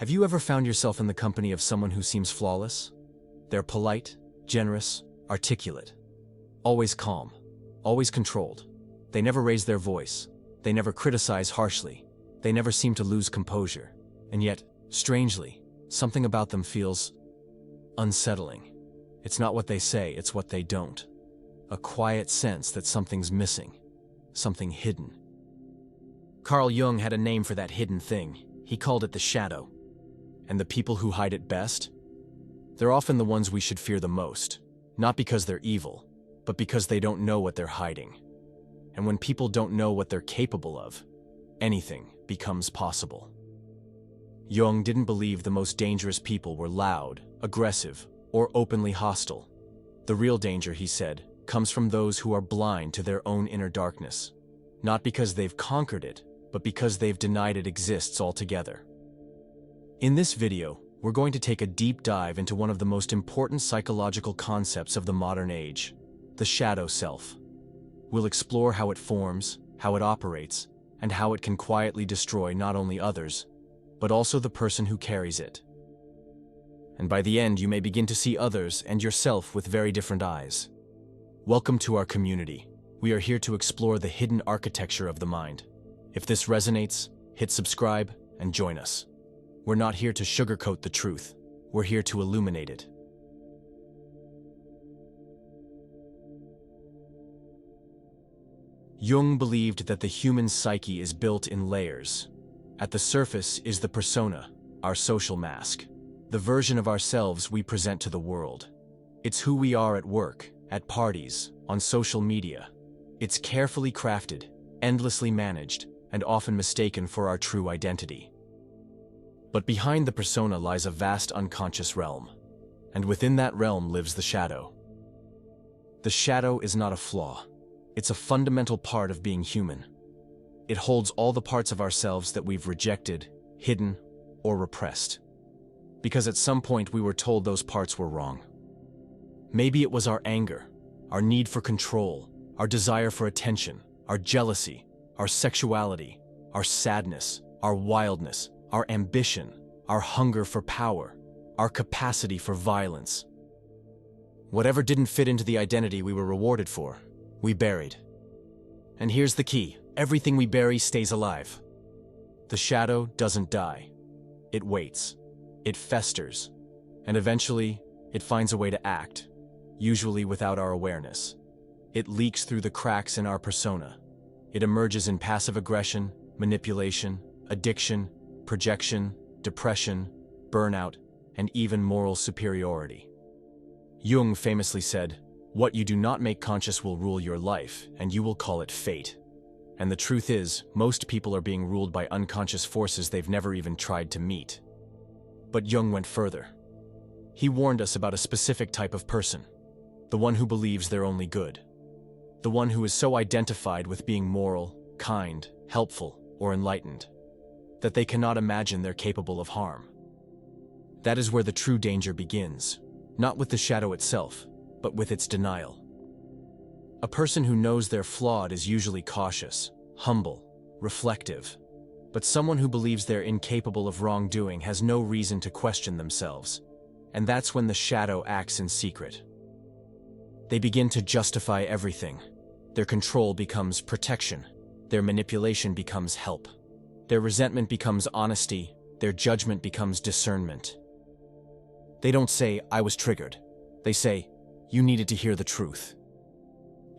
Have you ever found yourself in the company of someone who seems flawless? They're polite, generous, articulate, always calm, always controlled. They never raise their voice. They never criticize harshly. They never seem to lose composure. And yet, strangely, something about them feels unsettling. It's not what they say, it's what they don't. A quiet sense that something's missing, something hidden. Carl Jung had a name for that hidden thing. He called it the shadow. And the people who hide it best? They're often the ones we should fear the most, not because they're evil, but because they don't know what they're hiding. And when people don't know what they're capable of, anything becomes possible. Jung didn't believe the most dangerous people were loud, aggressive, or openly hostile. The real danger, he said, comes from those who are blind to their own inner darkness, not because they've conquered it, but because they've denied it exists altogether. In this video, we're going to take a deep dive into one of the most important psychological concepts of the modern age, the shadow self. We'll explore how it forms, how it operates, and how it can quietly destroy not only others, but also the person who carries it. And by the end, you may begin to see others and yourself with very different eyes. Welcome to our community. We are here to explore the hidden architecture of the mind. If this resonates, hit subscribe and join us. We're not here to sugarcoat the truth. We're here to illuminate it. Jung believed that the human psyche is built in layers. At the surface is the persona, our social mask, the version of ourselves we present to the world. It's who we are at work, at parties, on social media. It's carefully crafted, endlessly managed, and often mistaken for our true identity. But behind the persona lies a vast unconscious realm, and within that realm lives the shadow. The shadow is not a flaw. It's a fundamental part of being human. It holds all the parts of ourselves that we've rejected, hidden, or repressed. Because at some point we were told those parts were wrong. Maybe it was our anger, our need for control, our desire for attention, our jealousy, our sexuality, our sadness, our wildness, our ambition, our hunger for power, our capacity for violence. Whatever didn't fit into the identity we were rewarded for, we buried. And here's the key: everything we bury stays alive. The shadow doesn't die. It waits. It festers. And eventually, it finds a way to act, usually without our awareness. It leaks through the cracks in our persona. It emerges in passive aggression, manipulation, addiction, projection, depression, burnout, and even moral superiority. Jung famously said, "What you do not make conscious will rule your life, and you will call it fate." And the truth is, most people are being ruled by unconscious forces they've never even tried to meet. But Jung went further. He warned us about a specific type of person, the one who believes they're only good, the one who is so identified with being moral, kind, helpful, or enlightened, that they cannot imagine they're capable of harm. That is where the true danger begins, not with the shadow itself, but with its denial. A person who knows they're flawed is usually cautious, humble, reflective, but someone who believes they're incapable of wrongdoing has no reason to question themselves, and that's when the shadow acts in secret. They begin to justify everything. Their control becomes protection. Their manipulation becomes help. Their resentment becomes honesty. Their judgment becomes discernment. They don't say, "I was triggered." They say, "You needed to hear the truth."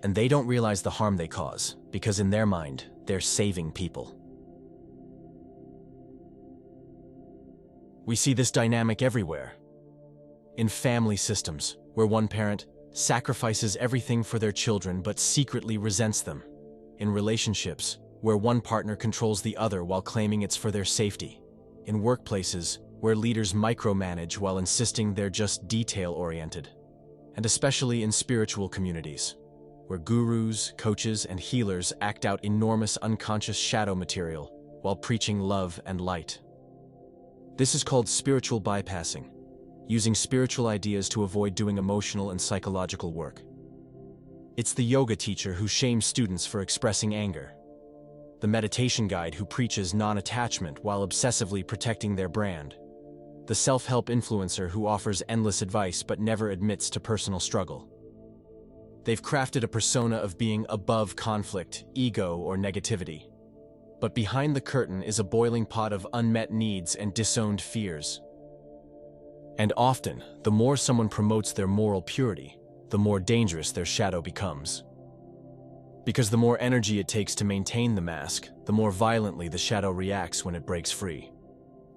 And they don't realize the harm they cause, because in their mind, they're saving people. We see this dynamic everywhere. In family systems, where one parent sacrifices everything for their children but secretly resents them. In relationships, where one partner controls the other while claiming it's for their safety. In workplaces, where leaders micromanage while insisting they're just detail-oriented. And especially in spiritual communities, where gurus, coaches, and healers act out enormous unconscious shadow material while preaching love and light. This is called spiritual bypassing, using spiritual ideas to avoid doing emotional and psychological work. It's the yoga teacher who shames students for expressing anger, the meditation guide who preaches non-attachment while obsessively protecting their brand, the self-help influencer who offers endless advice but never admits to personal struggle. They've crafted a persona of being above conflict, ego, or negativity. But behind the curtain is a boiling pot of unmet needs and disowned fears. And often, the more someone promotes their moral purity, the more dangerous their shadow becomes. Because the more energy it takes to maintain the mask, the more violently the shadow reacts when it breaks free.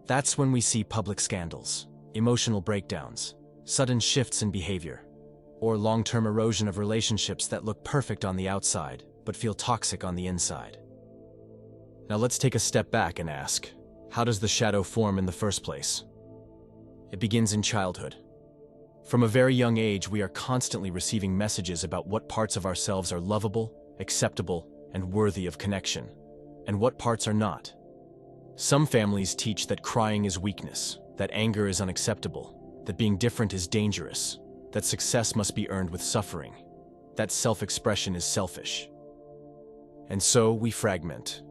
That's when we see public scandals, emotional breakdowns, sudden shifts in behavior, or long-term erosion of relationships that look perfect on the outside, but feel toxic on the inside. Now let's take a step back and ask, how does the shadow form in the first place? It begins in childhood. From a very young age, we are constantly receiving messages about what parts of ourselves are lovable, acceptable, and worthy of connection, and what parts are not. Some families teach that crying is weakness, that anger is unacceptable, that being different is dangerous, that success must be earned with suffering, that self-expression is selfish. And so we fragment.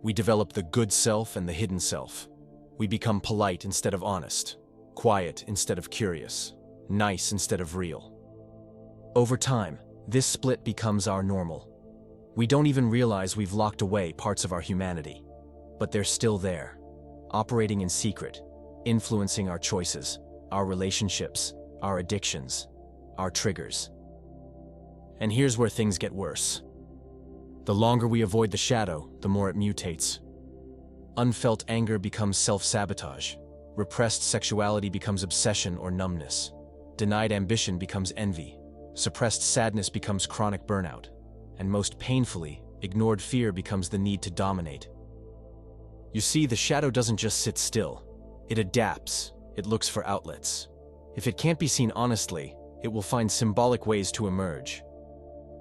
We develop the good self and the hidden self. We become polite instead of honest, quiet instead of curious, nice instead of real. Over time, this split becomes our normal. We don't even realize we've locked away parts of our humanity, but they're still there, operating in secret, influencing our choices, our relationships, our addictions, our triggers. And here's where things get worse. The longer we avoid the shadow, the more it mutates. Unfelt anger becomes self-sabotage. Repressed sexuality becomes obsession or numbness. Denied ambition becomes envy. Suppressed sadness becomes chronic burnout. And most painfully, ignored fear becomes the need to dominate. You see, the shadow doesn't just sit still. It adapts. It looks for outlets. If it can't be seen honestly, it will find symbolic ways to emerge.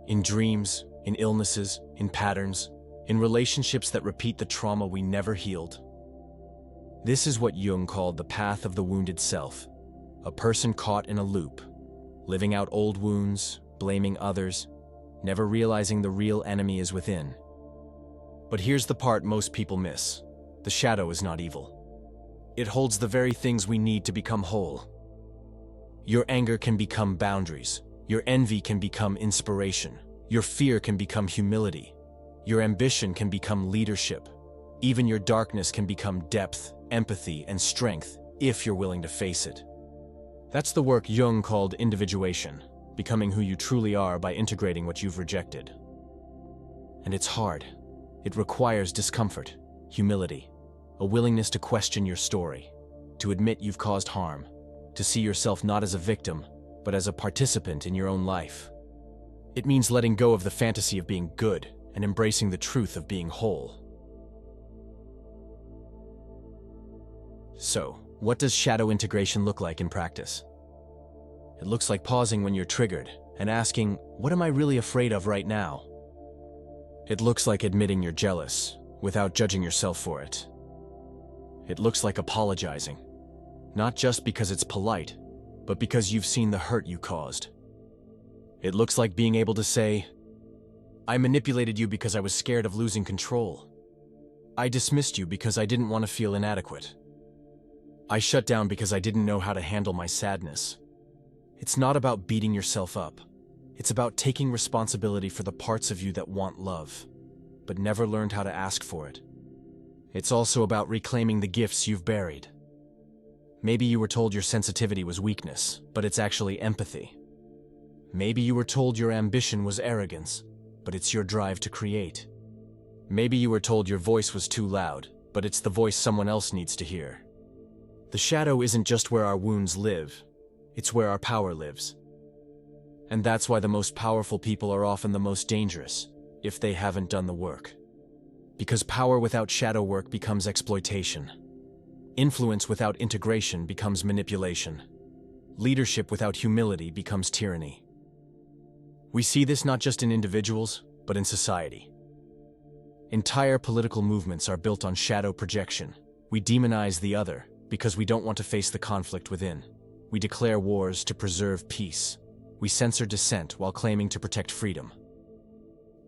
In dreams, in illnesses, in patterns, in relationships that repeat the trauma we never healed. This is what Jung called the path of the wounded self, a person caught in a loop, living out old wounds, blaming others, never realizing the real enemy is within. But here's the part most people miss. The shadow is not evil. It holds the very things we need to become whole. Your anger can become boundaries. Your envy can become inspiration. Your fear can become humility. Your ambition can become leadership. Even your darkness can become depth, empathy, and strength if you're willing to face it. That's the work Jung called individuation, becoming who you truly are by integrating what you've rejected. And it's hard. It requires discomfort, humility, a willingness to question your story, to admit you've caused harm, to see yourself not as a victim, but as a participant in your own life. It means letting go of the fantasy of being good and embracing the truth of being whole. So, what does shadow integration look like in practice? It looks like pausing when you're triggered and asking, what am I really afraid of right now? It looks like admitting you're jealous without judging yourself for it. It looks like apologizing, not just because it's polite, but because you've seen the hurt you caused. It looks like being able to say, I manipulated you because I was scared of losing control. I dismissed you because I didn't want to feel inadequate. I shut down because I didn't know how to handle my sadness. It's not about beating yourself up. It's about taking responsibility for the parts of you that want love, but never learned how to ask for it. It's also about reclaiming the gifts you've buried. Maybe you were told your sensitivity was weakness, but it's actually empathy. Maybe you were told your ambition was arrogance, but it's your drive to create. Maybe you were told your voice was too loud, but it's the voice someone else needs to hear. The shadow isn't just where our wounds live, it's where our power lives. And that's why the most powerful people are often the most dangerous, if they haven't done the work. Because power without shadow work becomes exploitation. Influence without integration becomes manipulation. Leadership without humility becomes tyranny. We see this not just in individuals, but in society. Entire political movements are built on shadow projection. We demonize the other because we don't want to face the conflict within. We declare wars to preserve peace. We censor dissent while claiming to protect freedom.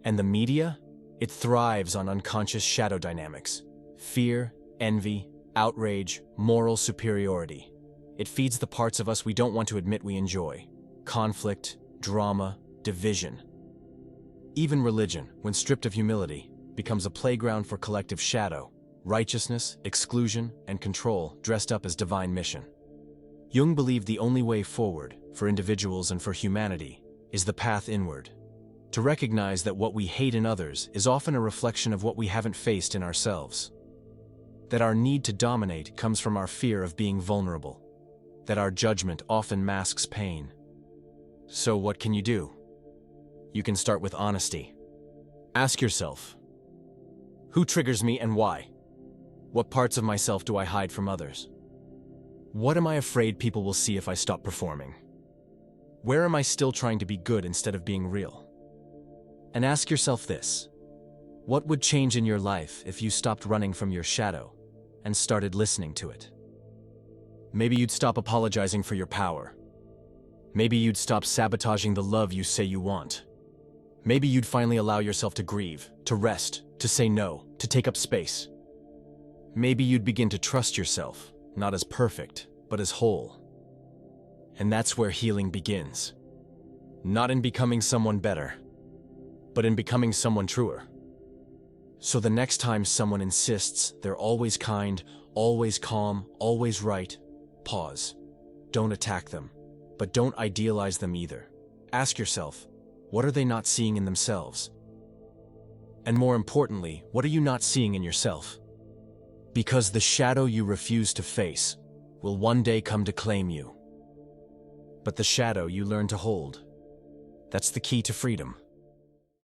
And the media? It thrives on unconscious shadow dynamics. Fear, envy, outrage, moral superiority. It feeds the parts of us we don't want to admit we enjoy. Conflict, drama, division. Even religion, when stripped of humility, becomes a playground for collective shadow, righteousness, exclusion, and control dressed up as divine mission. Jung believed the only way forward, for individuals and for humanity, is the path inward. To recognize that what we hate in others is often a reflection of what we haven't faced in ourselves. That our need to dominate comes from our fear of being vulnerable. That our judgment often masks pain. So what can you do? You can start with honesty. Ask yourself, who triggers me and why? What parts of myself do I hide from others? What am I afraid people will see if I stop performing? Where am I still trying to be good instead of being real? And ask yourself this, what would change in your life if you stopped running from your shadow and started listening to it? Maybe you'd stop apologizing for your power. Maybe you'd stop sabotaging the love you say you want. Maybe you'd finally allow yourself to grieve, to rest, to say no, to take up space. Maybe you'd begin to trust yourself, not as perfect, but as whole. And that's where healing begins. Not in becoming someone better, but in becoming someone truer. So the next time someone insists they're always kind, always calm, always right, pause. Don't attack them, but don't idealize them either. Ask yourself, what are they not seeing in themselves? And more importantly, what are you not seeing in yourself? Because the shadow you refuse to face will one day come to claim you. But the shadow you learn to hold, that's the key to freedom.